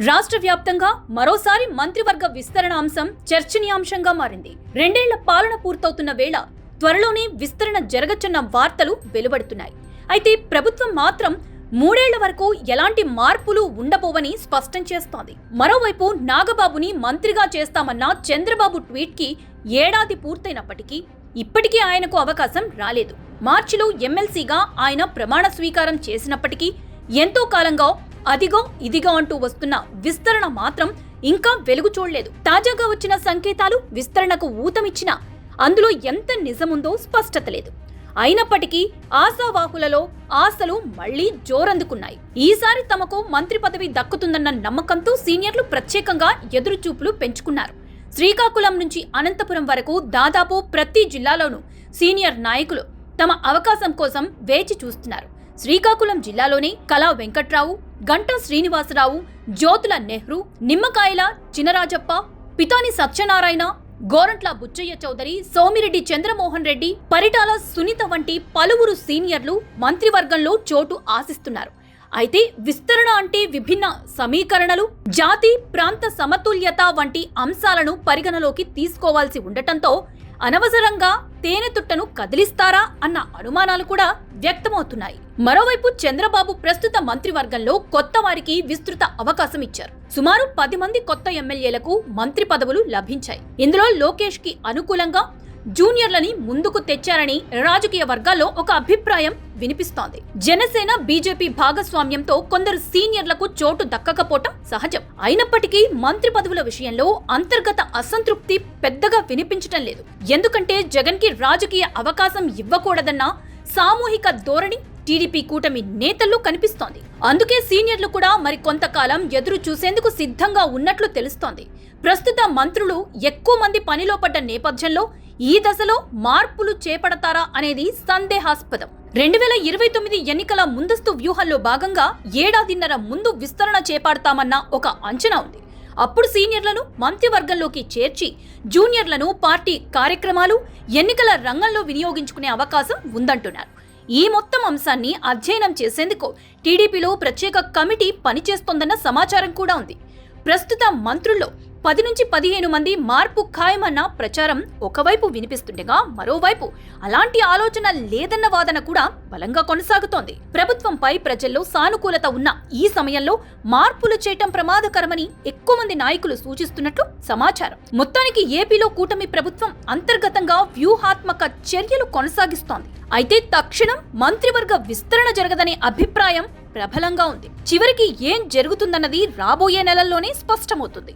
రాష్ట్ర వ్యాప్తంగా మరోసారి మంత్రివర్గ విస్తరణ అంశం చర్చనీయాంశంగా మారింది. 2 ఏళ్ల పాలన పూర్తవుతున్న వేళ త్వరలోనే విస్తరణ జరగచ్చన్న వార్తలు వెలువడుతున్నాయి. అయితే ప్రభుత్వం మాత్రం 3 ఏళ్ల వరకు ఎలాంటి మార్పులు ఉండబోవని స్పష్టం చేస్తోంది. మరోవైపు నాగబాబుని మంత్రిగా చేస్తామన్న చంద్రబాబు ట్వీట్ కి ఏడాది పూర్తయినప్పటికీ ఇప్పటికీ ఆయనకు అవకాశం రాలేదు. మార్చిలో ఎమ్మెల్సీగా ఆయన ప్రమాణ స్వీకారం చేసినప్పటికీ ఎంతో కాలంగా అదిగో ఇదిగో అంటూ వస్తున్న విస్తరణ మాత్రం ఇంకా వెలుగు చూడలేదు. తాజాగా వచ్చిన సంకేతాలు విస్తరణకు ఊతమిచ్చినా అందులో ఎంత నిజముందో స్పష్టత లేదు. అయినప్పటికీ ఆశావాహులలో ఆశలు మళ్లీ జోరందుకున్నాయి. ఈసారి తమకు మంత్రి పదవి దక్కుతుందన్న నమ్మకంతో సీనియర్లు ప్రత్యేకంగా ఎదురుచూపులు పెంచుకున్నారు. శ్రీకాకుళం నుంచి అనంతపురం వరకు దాదాపు ప్రతి జిల్లాలోనూ సీనియర్ నాయకులు తమ అవకాశం కోసం వేచి చూస్తున్నారు. శ్రీకాకుళం జిల్లాలోనే కళా వెంకట్రావు, గంటా శ్రీనివాసరావు, జ్యోతుల నెహ్రూ, నిమ్మకాయల చినరాజప్ప, పితాని సత్యనారాయణ, గోరంట్ల బుచ్చయ్య చౌదరి, సోమిరెడ్డి చంద్రమోహన్ రెడ్డి, పరిటాల సునీత వంటి పలువురు సీనియర్లు మంత్రివర్గంలో చోటు ఆశిస్తున్నారు. అయితే విస్తరణ అంటే విభిన్న సమీకరణలు, జాతి ప్రాంత సమతుల్యత వంటి అంశాలను పరిగణలోకి తీసుకోవాల్సి ఉండటంతో అనవసరంగా తేనెతుట్టను కదిలిస్తారా అన్న అనుమానాలు కూడా వ్యక్తమవుతున్నాయి. మరోవైపు చంద్రబాబు ప్రస్తుత మంత్రివర్గంలో కొత్త వారికి విస్తృత అవకాశం ఇచ్చారు. సుమారు 10 మంది కొత్త ఎమ్మెల్యేలకు మంత్రి పదవులు లభించాయి. ఇందులో లోకేష్ కి అనుకూలంగా జూనియర్లని ముందుకు తెచ్చారని రాజకీయ వర్గాల్లో ఒక అభిప్రాయం వినిపిస్తోంది. జనసేన బీజేపీ భాగస్వామ్యంతో కొందరు సీనియర్లకు చోటు దక్కకపోవటం సహజం. అయినప్పటికీ మంత్రి పదవుల విషయంలో అంతర్గత అసంతృప్తి పెద్దగా వినిపించటం లేదు. ఎందుకంటే జగన్ కి రాజకీయ అవకాశం ఇవ్వకూడదన్న సామూహిక ధోరణి టీడీపీ కూటమి నేతల్లో కనిపిస్తోంది. అందుకే సీనియర్లు కూడా మరి కొంతకాలం ఎదురు చూసేందుకు సిద్ధంగా ఉన్నట్లు తెలుస్తోంది. ప్రస్తుత మంత్రులు ఎక్కువ మంది పనిలో పడ్డ నేపథ్యంలో ఈ దశలో మార్పులు చేపడతారా అనేది సందేహాస్పదం. 2029 ఎన్నికల ముందస్తు వ్యూహంలో భాగంగా ఏడాదిన్నర ముందు విస్తరణ చేపడతామన్న ఒక అంచనా ఉంది. అప్పుడు సీనియర్లను మంత్రివర్గంలోకి చేర్చి జూనియర్లను పార్టీ కార్యక్రమాలు, ఎన్నికల రంగంలో వినియోగించుకునే అవకాశం ఉందంటున్నారు. ఈ మొత్తం అంశాన్ని అధ్యయనం చేసేందుకు టీడీపీలో ప్రత్యేక కమిటీ పనిచేస్తోందన్న సమాచారం కూడా ఉంది. ప్రస్తుత మంత్రుల్లో 10 నుంచి 15 మంది మార్పు ఖాయమన్న ప్రచారం ఒకవైపు వినిపిస్తుండగా మరోవైపు అలాంటి ఆలోచన లేదన్న వాదన కూడా బలంగా కొనసాగుతోంది. ప్రభుత్వంపై ప్రజల్లో సానుకూలత ఉన్న ఈ సమయంలో మార్పులు చేయటం ప్రమాదకరమని ఎక్కువ మంది నాయకులు సూచిస్తున్నట్లు సమాచారం. మొత్తానికి ఏపీలో కూటమి ప్రభుత్వం అంతర్గతంగా వ్యూహాత్మక చర్యలు కొనసాగిస్తోంది. అయితే తక్షణం మంత్రివర్గ విస్తరణ జరగదనే అభిప్రాయం ప్రబలంగా ఉంది. చివరికి ఏం జరుగుతుందన్నది రాబోయే నెలల్లోనే స్పష్టమవుతుంది.